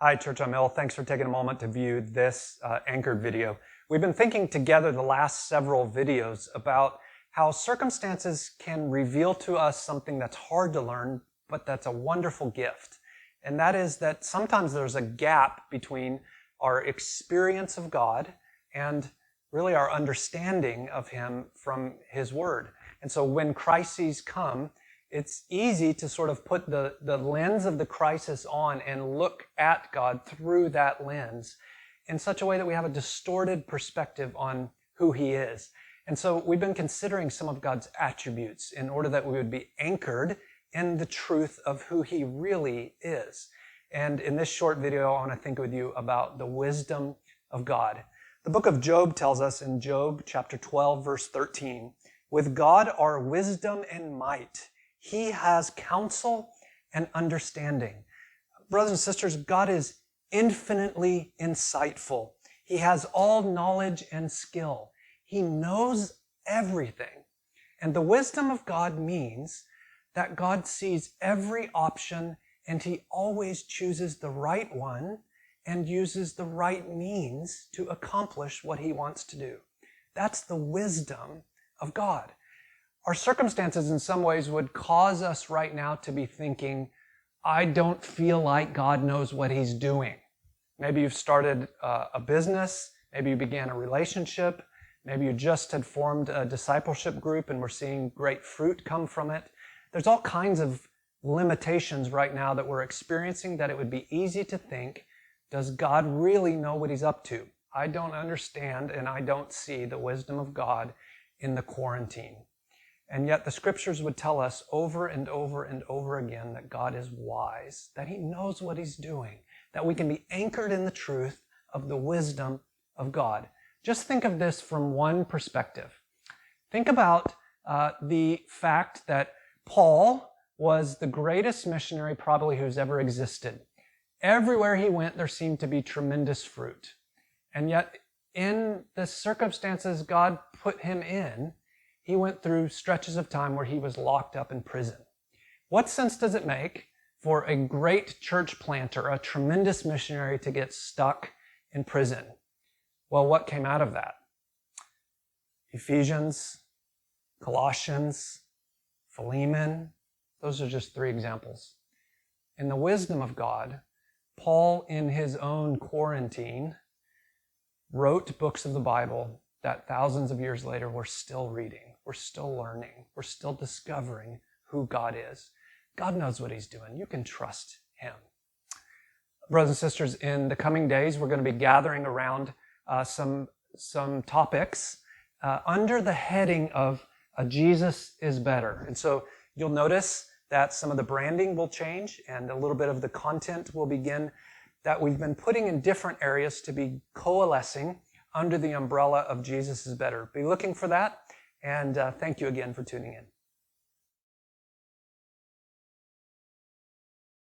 Hi, Church on Mill. Thanks for taking a moment to view this anchored video. We've been thinking together the last several videos about how circumstances can reveal to us something that's hard to learn, but that's a wonderful gift. And that is that sometimes there's a gap between our experience of God and really our understanding of Him from His Word. And so when crises come, it's easy to sort of put the lens of the crisis on and look at God through that lens in such a way that we have a distorted perspective on who He is. And so we've been considering some of God's attributes in order that we would be anchored in the truth of who He really is. And in this short video, I want to think with you about the wisdom of God. The book of Job tells us in Job chapter 12, verse 13, "With God are wisdom and might. He has counsel and understanding." Brothers and sisters, God is infinitely insightful. He has all knowledge and skill. He knows everything. And the wisdom of God means that God sees every option and He always chooses the right one and uses the right means to accomplish what He wants to do. That's the wisdom of God. Our circumstances in some ways would cause us right now to be thinking, I don't feel like God knows what He's doing. Maybe you've started a business, maybe you began a relationship, maybe you just had formed a discipleship group and we're seeing great fruit come from it. There's all kinds of limitations right now that we're experiencing that it would be easy to think, does God really know what He's up to? I don't understand and I don't see the wisdom of God in the quarantine. And yet the scriptures would tell us over and over and over again that God is wise, that He knows what He's doing, that we can be anchored in the truth of the wisdom of God. Just think of this from one perspective. Think about the fact that Paul was the greatest missionary probably who's ever existed. Everywhere he went, there seemed to be tremendous fruit. And yet in the circumstances God put him in, he went through stretches of time where he was locked up in prison. What sense does it make for a great church planter, a tremendous missionary, to get stuck in prison? Well, what came out of that? Ephesians, Colossians, Philemon, those are just three examples. In the wisdom of God, Paul, in his own quarantine, wrote books of the Bible that thousands of years later we're still reading, we're still learning, we're still discovering who God is. God knows what He's doing. You can trust Him. Brothers and sisters, in the coming days, we're going to be gathering around some topics under the heading of Jesus is better. And so you'll notice that some of the branding will change and a little bit of the content will begin that we've been putting in different areas to be coalescing under the umbrella of Jesus is better. Be looking for that, and thank you again for tuning in.